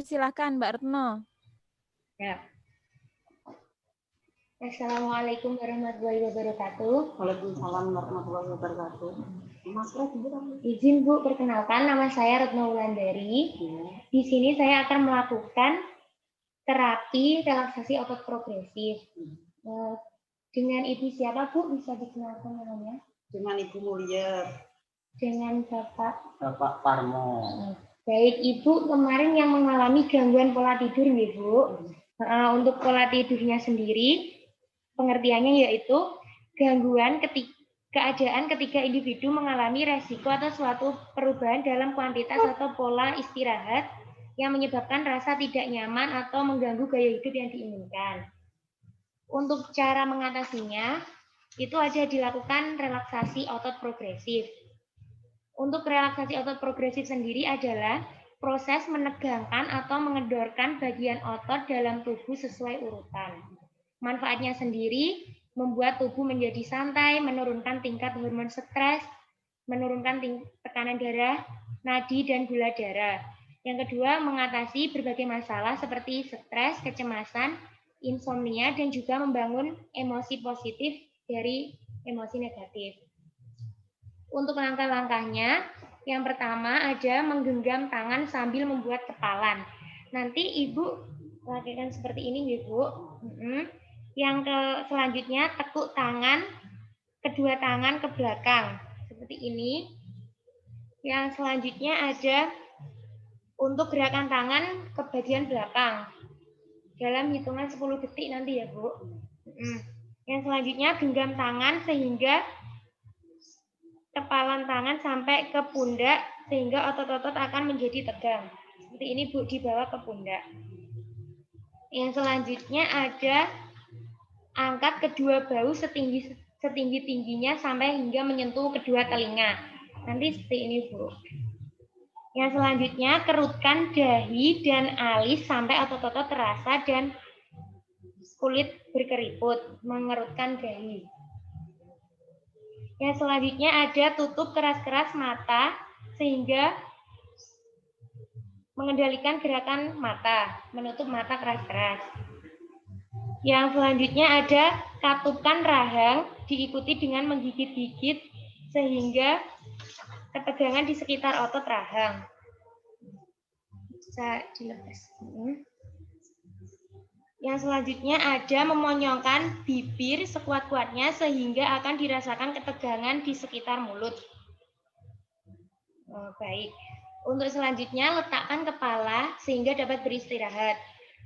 Silakan Mbak Retno. Ya. Assalamualaikum warahmatullahi wabarakatuh. Waalaikumsalam warahmatullahi wabarakatuh. Izin Bu, perkenalkan nama saya Retno Wulandari. Di sini saya akan melakukan terapi relaksasi otot progresif. Dengan Ibu siapa Bu? Bisa dikenalkan namanya? Dengan Ibu Mulia. Dengan Bapak Parmo. Baik, Ibu kemarin yang mengalami gangguan pola tidur, Bu. Untuk pola tidurnya sendiri, pengertiannya yaitu gangguan keadaan ketika individu mengalami resiko atau suatu perubahan dalam kuantitas atau pola istirahat yang menyebabkan rasa tidak nyaman atau mengganggu gaya hidup yang diinginkan. Untuk cara mengatasinya, itu ada dilakukan relaksasi otot progresif. Untuk relaksasi otot progresif sendiri adalah proses menegangkan atau mengendorkan bagian otot dalam tubuh sesuai urutan. Manfaatnya sendiri membuat tubuh menjadi santai, menurunkan tingkat hormon stres, menurunkan tekanan darah, nadi, dan gula darah. Yang kedua, mengatasi berbagai masalah seperti stres, kecemasan, insomnia, dan juga membangun emosi positif dari emosi negatif. Untuk langkah-langkahnya, yang pertama ada menggenggam tangan sambil membuat kepalan. Nanti Ibu lakukan seperti ini, Bu. Yang selanjutnya tekuk tangan, kedua tangan ke belakang seperti ini. Yang selanjutnya ada untuk gerakan tangan ke bagian belakang dalam hitungan 10 detik nanti ya, Bu. Yang selanjutnya genggam tangan sehingga kepalan tangan sampai ke pundak sehingga otot-otot akan menjadi tegang. Seperti ini, Bu, dibawa ke pundak. Yang selanjutnya ada angkat kedua bahu setinggi-tingginya sampai hingga menyentuh kedua telinga. Nanti seperti ini, Bu. Yang selanjutnya kerutkan dahi dan alis sampai otot-otot terasa dan kulit berkeriput, mengerutkan dahi. Yang selanjutnya ada tutup keras-keras mata sehingga mengendalikan gerakan mata, menutup mata keras-keras. Yang selanjutnya ada katupkan rahang diikuti dengan menggigit-gigit sehingga ketegangan di sekitar otot rahang. Bisa dilepas. Yang selanjutnya ada memonyongkan bibir sekuat-kuatnya sehingga akan dirasakan ketegangan di sekitar mulut. Baik. Untuk selanjutnya letakkan kepala sehingga dapat beristirahat.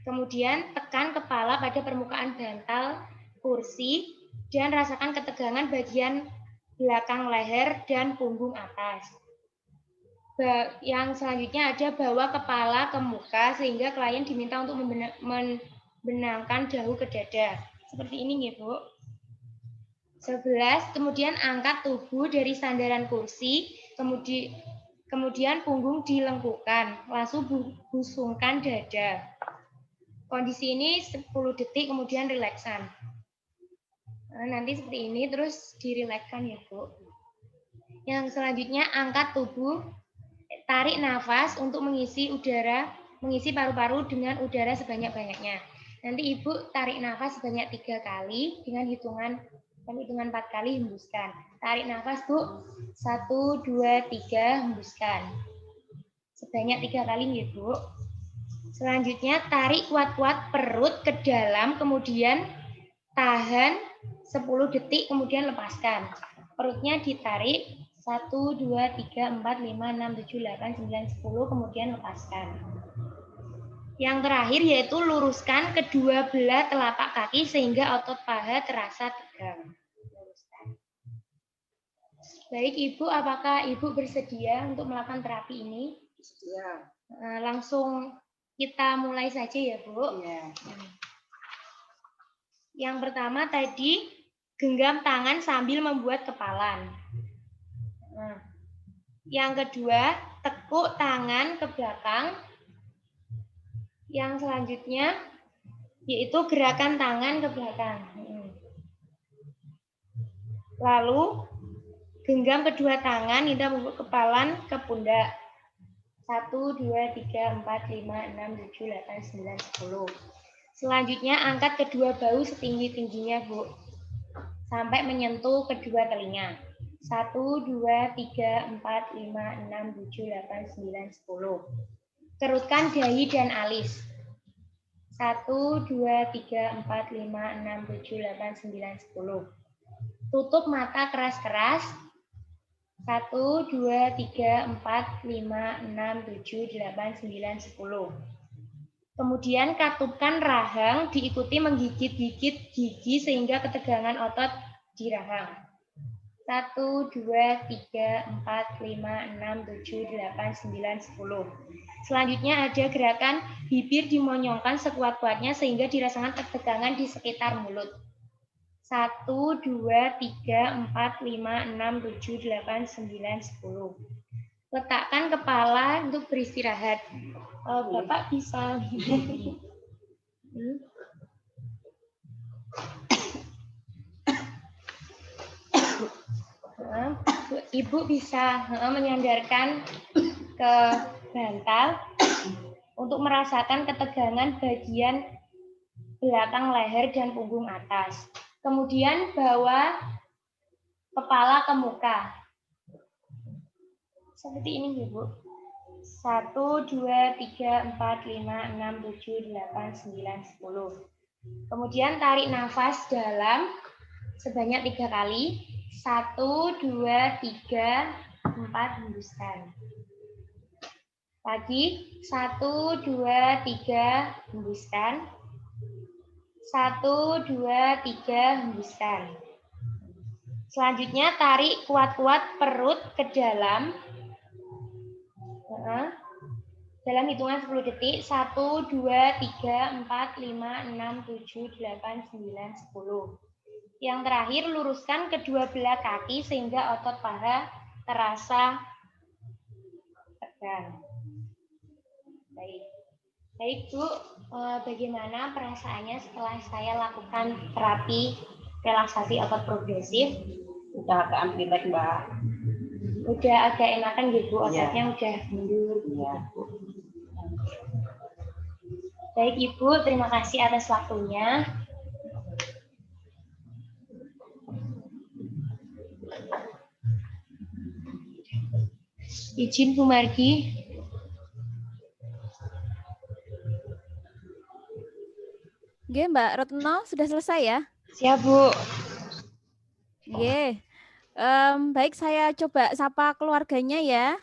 Kemudian tekan kepala pada permukaan bantal kursi dan rasakan ketegangan bagian belakang leher dan punggung atas. Yang selanjutnya ada bawa kepala ke muka sehingga klien diminta untuk membenangkan dagu ke dada. Seperti ini ya, Bu. 11, kemudian angkat tubuh dari sandaran kursi, kemudian punggung dilengkungkan, langsung busungkan dada. Kondisi ini 10 detik, kemudian relaksan. Nanti seperti ini, terus dirilekskan ya, Bu. Yang selanjutnya angkat tubuh, tarik nafas untuk mengisi paru-paru dengan udara sebanyak-banyaknya. Nanti Ibu tarik nafas sebanyak 3 kali dengan hitungan 4 kali hembuskan. Tarik nafas, Bu. 1, 2, 3, hembuskan. Sebanyak 3 kali ya, Bu. Selanjutnya tarik kuat-kuat perut ke dalam, kemudian tahan 10 detik, kemudian lepaskan. Perutnya ditarik 1, 2, 3, 4, 5, 6, 7, 8, 9, 10, kemudian lepaskan. Yang terakhir yaitu luruskan kedua belah telapak kaki sehingga otot paha terasa tegang. Baik, Ibu, apakah Ibu bersedia untuk melakukan terapi ini? Bersedia. Langsung kita mulai saja ya, Bu. Ya. Yang pertama tadi genggam tangan sambil membuat kepalan. Yang kedua, tekuk tangan ke belakang. Yang selanjutnya yaitu gerakan tangan ke belakang. Lalu genggam kedua tangan hingga membuat kepalan ke pundak. 1, 2, 3, 4, 5, 6, 7, 8, 9, 10. Selanjutnya angkat kedua bahu setinggi-tingginya, Bu. Sampai menyentuh kedua telinga. 1, 2, 3, 4, 5, 6, 7, 8, 9, 10. Kerutkan dahi dan alis. 1, 2, 3, 4, 5, 6, 7, 8, 9, 10. Tutup mata keras-keras. 1, 2, 3, 4, 5, 6, 7, 8, 9, 10. Kemudian katupkan rahang diikuti menggigit-gigit gigi sehingga ketegangan otot di rahang. 1, 2, 3, 4, 5, 6, 7, 8, 9, 10. Selanjutnya ada gerakan bibir dimonyongkan sekuat-kuatnya sehingga dirasakan ketegangan di sekitar mulut. 1, 2, 3, 4, 5, 6, 7, 8, 9, 10. Letakkan kepala untuk beristirahat. Bapak bisa. Ibu bisa menyandarkan ke bantal untuk merasakan ketegangan bagian belakang leher dan punggung atas. Kemudian bawa kepala ke muka. Seperti ini, Bu. 1, 2, 3, 4, 5, 6, 7, 8, 9, 10. Kemudian tarik nafas dalam sebanyak 3 kali. 1, 2, 3, 4, hembuskan. Lagi 1, 2, 3, hembuskan. 1, 2, 3, hembuskan. Selanjutnya tarik kuat-kuat perut ke dalam. Dalam hitungan 10 detik. 1, 2, 3, 4, 5, 6, 7, 8, 9, 10. Yang terakhir luruskan kedua belah kaki sehingga otot paha terasa tegang. Baik Bu, bagaimana perasaannya setelah saya lakukan terapi relaksasi otot progresif? Udah agak rileks, Mbak. Udah agak enakan gitu, ototnya udah mundur. Iya. Baik Ibu, terima kasih atas waktunya. Izin Bu Margi. Oke, Mbak Retno sudah selesai ya? Siap Bu. Oke. Baik, saya coba sapa keluarganya ya.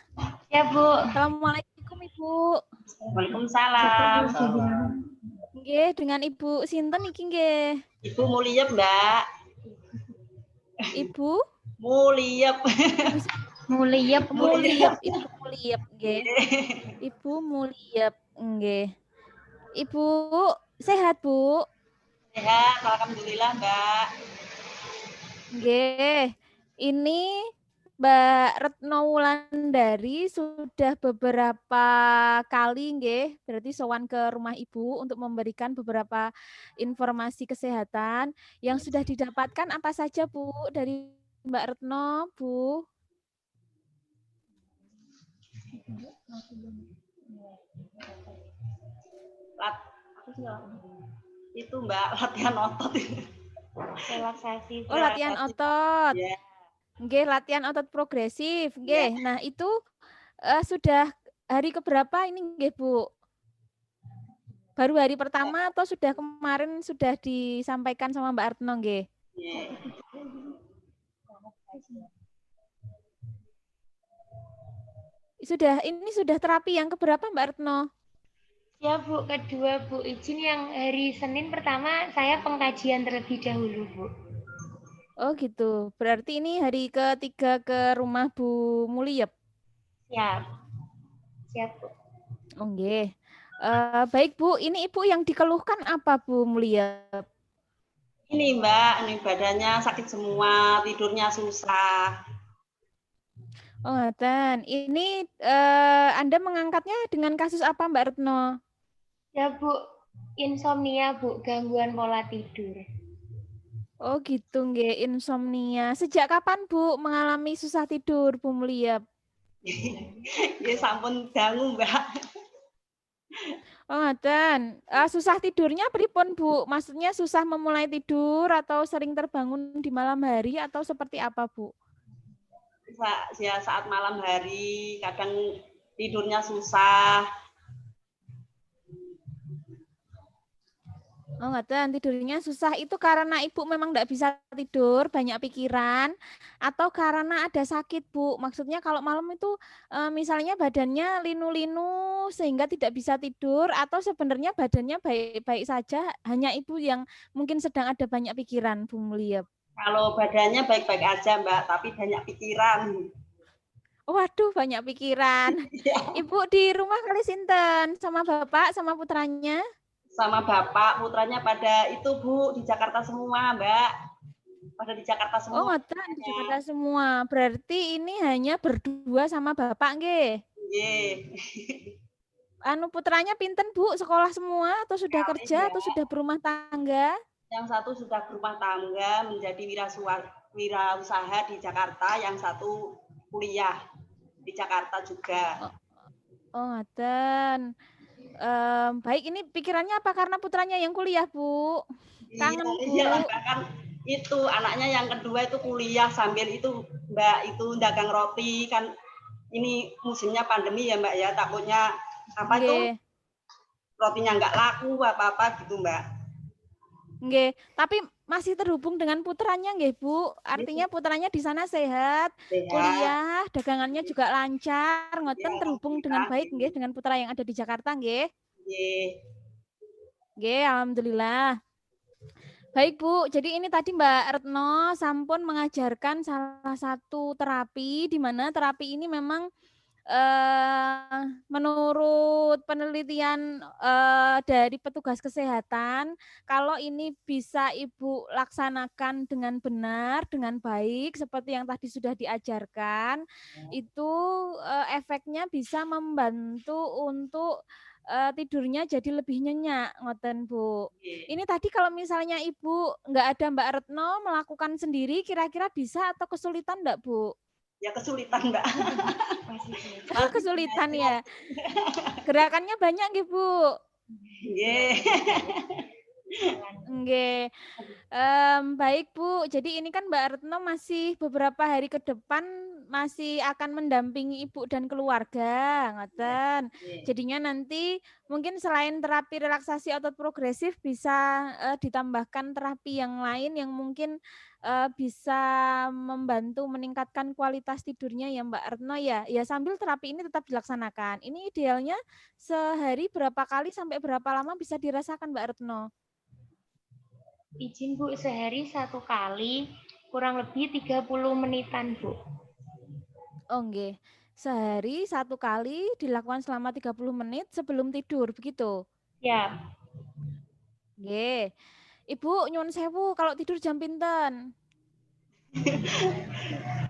Siap Bu. Assalamualaikum Ibu. Waalaikumsalam. Oke, dengan Ibu Sinten iki nggih? Ibu Mulyep, Mbak. Ibu Mulyep. Mulyep. Mulyep, Ibu Mulyep nggih. Ibu Mulyep nggih. Ibu sehat, Bu? Sehat, alhamdulillah, Mbak. Nggih. Ini Mbak Retno Wulandari sudah beberapa kali nggih, berarti sowan ke rumah Ibu untuk memberikan beberapa informasi kesehatan yang sudah didapatkan apa saja, Bu, dari Mbak Retno, Bu? Itu Mbak, latihan otot. Relaksasi. Oh, latihan otot. Ya. Nggih, latihan otot progresif, nggih. Nah, itu sudah hari keberapa ini nggih, Bu? Baru hari pertama atau sudah kemarin sudah disampaikan sama Mbak Retno nggih? Ini sudah terapi yang keberapa Mbak Retno? Ya Bu, kedua Bu. Izin yang hari Senin pertama saya pengkajian terlebih dahulu Bu. Oh gitu, berarti ini hari ketiga ke rumah Bu Mulyep? Siap. Siap Bu. Oh nggih. Baik Bu, ini Ibu yang dikeluhkan apa Bu Mulyep? Ini Mbak, ini badannya sakit semua, tidurnya susah. Oh ngaten. Ini Anda mengangkatnya dengan kasus apa Mbak Retno? Ya Bu, insomnia Bu, gangguan pola tidur. Oh gitu nggih, insomnia. Sejak kapan Bu mengalami susah tidur Bu Mulyep? Ya sampun dangu, Mbak. Oh, ngoten. Susah tidurnya pripun, Bu? Maksudnya susah memulai tidur atau sering terbangun di malam hari atau seperti apa, Bu? Ya saat malam hari kadang tidurnya susah. Oh, ngoten, tidurnya susah. Itu karena Ibu memang enggak bisa tidur, banyak pikiran, atau karena ada sakit, Bu? Maksudnya kalau malam itu misalnya badannya linu-linu sehingga tidak bisa tidur, atau sebenarnya badannya baik-baik saja, hanya Ibu yang mungkin sedang ada banyak pikiran, Bu Mulia? Kalau badannya baik-baik aja, Mbak, tapi banyak pikiran. Waduh, banyak pikiran. Ya, Ibu di rumah kali sinten? Sama bapak, sama putranya? sama bapak, putranya pada itu, Bu, di Jakarta semua, Mbak. Pada di Jakarta Oh, semua. ngoten di Jakarta semua. Berarti ini hanya berdua sama bapak, nggih? Nggih. Anu putranya pinten, Bu? Sekolah semua atau sudah Kali, kerja atau Mbak. sudah berumah tangga? Yang satu sudah berumah tangga menjadi wirausaha di Jakarta, yang satu kuliah di Jakarta juga. Oh, ngoten. Baik, ini pikirannya apa karena putranya yang kuliah, Bu? Kangen, Iyalah, Bu. kan itu anaknya yang kedua itu kuliah sambil itu Mbak itu dagang roti kan ini musimnya pandemi ya Mbak ya, takutnya apa itu Nggih. rotinya nggak laku apa-apa gitu Mbak. Nggih, tapi masih terhubung dengan putranya nggih, Bu? Artinya putranya di sana sehat, Sehat. kuliah, dagangannya juga lancar, Ya, ngoten terhubung dengan alhamdulillah. baik nggih dengan putra yang ada di Jakarta nggih? Nggih. Nggih, alhamdulillah. Baik, Bu. Jadi ini tadi Mbak Retno sampun mengajarkan salah satu terapi di mana terapi ini memang menurut penelitian dari petugas kesehatan, kalau ini bisa Ibu laksanakan dengan benar, dengan baik, seperti yang tadi sudah diajarkan, itu efeknya bisa membantu untuk tidurnya jadi lebih nyenyak, ngoten Bu. Ini tadi kalau misalnya Ibu nggak ada Mbak Retno melakukan sendiri, kira-kira bisa atau kesulitan enggak, Bu? Ya kesulitan Mbak. Kesulitan ya. Gerakannya banyak nggih, Bu? Nggih. Nggih. Baik, Bu. Jadi ini kan Mbak Retno masih beberapa hari ke depan masih akan mendampingi Ibu dan keluarga, ngoten. Jadinya nanti mungkin selain terapi relaksasi otot progresif bisa ditambahkan terapi yang lain yang mungkin bisa membantu meningkatkan kualitas tidurnya ya Mbak Retno ya. Ya sambil terapi ini tetap dilaksanakan. Ini idealnya sehari berapa kali sampai berapa lama bisa dirasakan Mbak Retno? Izin Bu, sehari 1 kali, kurang lebih 30 menitan Bu. Oh nggih. Sehari 1 kali dilakukan selama 30 menit sebelum tidur, begitu? Ya. Nggih. Ibu nyuwun sewu kalau tidur jam pinten?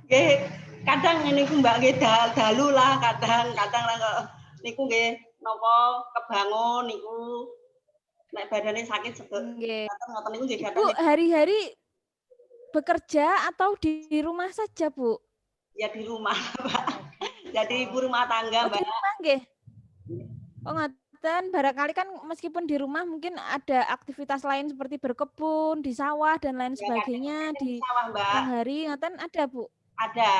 Nggih, kadang niku Mbak nggih dalu lah kadang lah niku nggih napa kebangun niku nek badane sakit Nggih. ngoten niku nggih Ibu hari-hari bekerja atau di rumah saja, Bu? Ya di rumah, Pak. Jadi ibu rumah tangga, Oh, di Mbak. rumah nggih. Oh, ngoten. Barangkali kan meskipun di rumah mungkin ada aktivitas lain seperti berkebun, di sawah dan lain sebagainya di sawah, Mbak. siang hari, ngoten ada, Bu? Ada.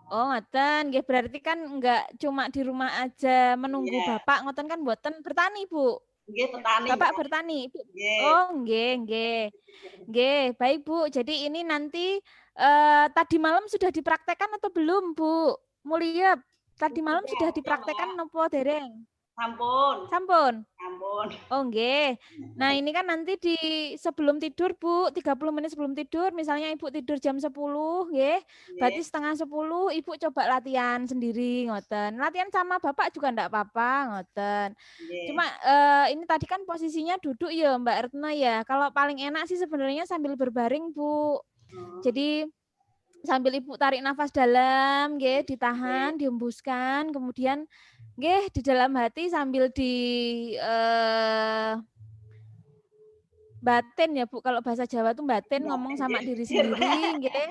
Oh, ngoten. Nggih, berarti kan enggak cuma di rumah aja menunggu Yeah. Bapak, ngoten kan mboten bertani, Bu? Nggih, petani. Bapak bertani, Ibu? Oh, nggih, nggih. Nggih, baik, Bu. Jadi ini nanti tadi malam sudah dipraktekkan atau belum, Bu? Mulyep, tadi malam sudah dipraktekkan napa dereng? Sampun. Sampun? Sampun. Oh, nggih. Nah, ini kan nanti di sebelum tidur, Bu, 30 menit sebelum tidur, misalnya Ibu tidur jam 10, nggih. Berarti setengah 10 Ibu coba latihan sendiri, ngoten. Latihan sama Bapak juga enggak apa-apa, ngoten. Cuma ini tadi kan posisinya duduk ya, Mbak Retno ya. Kalau paling enak sih sebenarnya sambil berbaring, Bu. Jadi sambil Ibu tarik nafas dalam, nggih, ditahan, dihembuskan, kemudian nggih di dalam hati sambil di batin ya Bu, kalau bahasa Jawa tuh batin ngomong sama diri sendiri, nggih.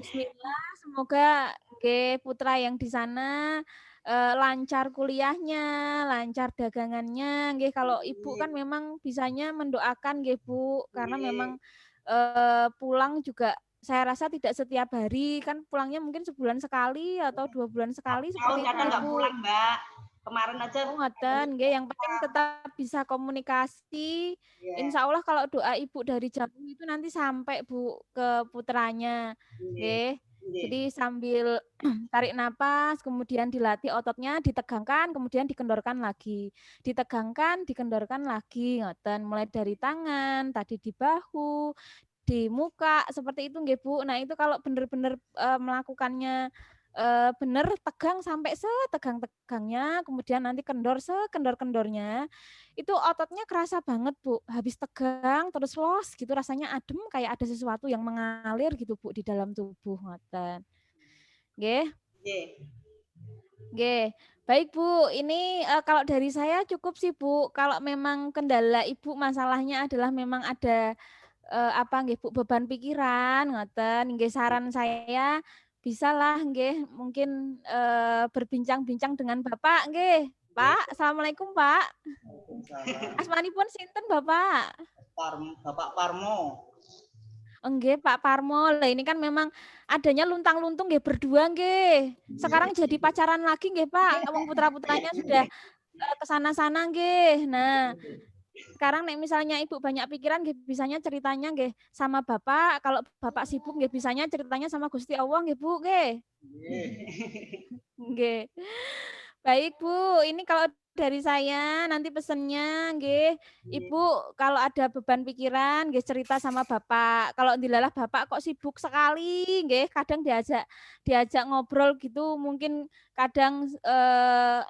Bismillah, semoga nggih, putra yang di sana lancar kuliahnya, lancar dagangannya, nggih. Kalau ibu kan memang bisanya mendoakan, nggih Bu, karena memang pulang juga saya rasa tidak setiap hari, kan pulangnya mungkin sebulan sekali atau 2 bulan sekali Tahun seperti itu, kadang nggih nggak Bu. pulang, Mbak. Kemarin aja Oh ngoten, nggih, yang penting tetap bisa komunikasi. ya. Insya Allah kalau doa ibu dari jauh itu nanti sampai Bu ke putranya, nggih. Jadi sambil tarik napas, kemudian dilatih ototnya, ditegangkan, kemudian dikendorkan lagi. Ditegangkan, dikendorkan lagi, ngoten. Mulai dari tangan, tadi di bahu, di muka, seperti itu nggih Bu. Nah, itu kalau benar-benar melakukannya bener tegang sampai setegang-tegangnya, kemudian nanti kendor sekendor-kendornya, itu ototnya kerasa banget Bu, habis tegang terus los gitu rasanya adem kayak ada sesuatu yang mengalir gitu Bu di dalam tubuh ngoten. Nggih. Nggih. Nggih. Baik Bu, ini kalau dari saya cukup sih Bu. Kalau memang kendala Ibu masalahnya adalah memang ada apa nggih Bu beban pikiran ngoten, nggih saran saya bisalah nggih mungkin berbincang-bincang dengan Bapak nggih. Pak, Assalamualaikum Pak. Asmanipun sinten Bapak? Bapak Parmo. Nggih Pak Parmo. Lah ini kan memang adanya luntang-luntung nggih berdua nggih. Sekarang jadi pacaran lagi nggih Pak. Wong putra-putranya sudah ke sana-sana nggih. Nah, sekarang nek misalnya Ibu banyak pikiran nggih bisanya ceritanya nggih sama Bapak, kalau Bapak sibuk nggih bisanya ceritanya sama Gusti Allah nggih Bu nggih. Nggih. Baik Bu, ini kalau dari saya nanti pesennya nggih, Ibu kalau ada beban pikiran nggih cerita sama Bapak. Kalau dilalah Bapak kok sibuk sekali nggih, kadang diajak ngobrol gitu mungkin kadang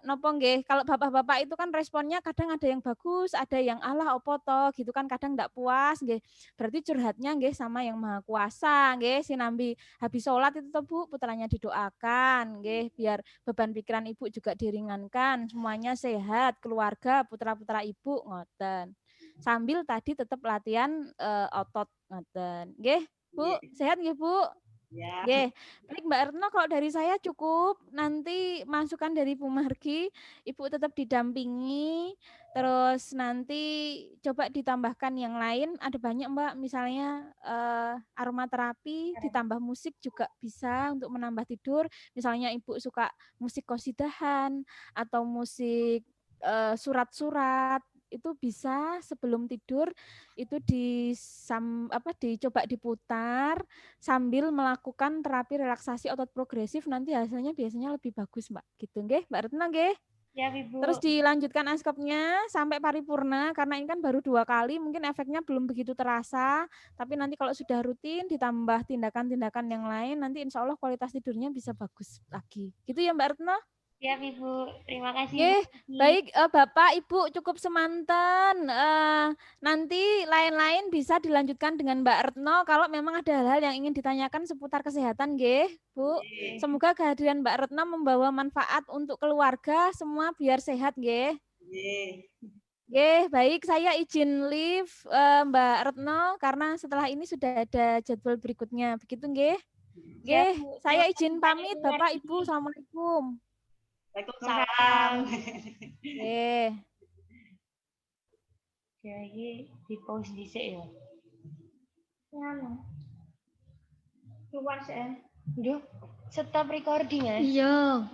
nopo nggih, kalau bapak-bapak itu kan responnya kadang ada yang bagus, ada yang alah opo toh gitu kan kadang ndak puas nggih. Berarti curhatnya nggih sama yang Maha Kuasa nggih, sinambi habis sholat itu toh Bu, putranya didoakan nggih biar beban pikiran Ibu juga diringankan, semuanya sehat, keluarga, putra-putra Ibu ngoten. Sambil tadi tetap latihan otot ngoten. Nggih, Bu, sehat nggih Bu? Ya. Nggih. Baik Mbak Retno kalau dari saya cukup. Nanti masukan dari Bu Margi, Ibu tetap didampingi. Terus nanti coba ditambahkan yang lain. Ada banyak Mbak, misalnya aromaterapi ditambah musik juga bisa untuk menambah tidur. Misalnya Ibu suka musik qosidahan atau musik surat-surat itu bisa sebelum tidur itu dicoba diputar sambil melakukan terapi relaksasi otot progresif nanti hasilnya biasanya lebih bagus Mbak gitu nggih Mbak Retno nggih. Ya, Ibu. Terus dilanjutkan askepnya sampai paripurna karena ini kan baru 2 kali mungkin efeknya belum begitu terasa tapi nanti kalau sudah rutin ditambah tindakan-tindakan yang lain nanti insya Allah kualitas tidurnya bisa bagus lagi gitu ya Mbak Retno. Ya, Ibu. Terima kasih. Oke, Bu. baik Bapak Ibu cukup semanten. Nanti lain-lain bisa dilanjutkan dengan Mbak Retno kalau memang ada hal-hal yang ingin ditanyakan seputar kesehatan, nggih, Bu. Semoga kehadiran Mbak Retno membawa manfaat untuk keluarga semua biar sehat, nggih. Nggih, baik saya izin leave Mbak Retno karena setelah ini sudah ada jadwal berikutnya. Begitu, nggih. Nggih, saya izin pamit Bapak Ibu. Assalamualaikum. Waalaikumsalam. Jadi di pause dhisik ya. Ngono. Keluar sih. Yo, stop recording ya. Iya.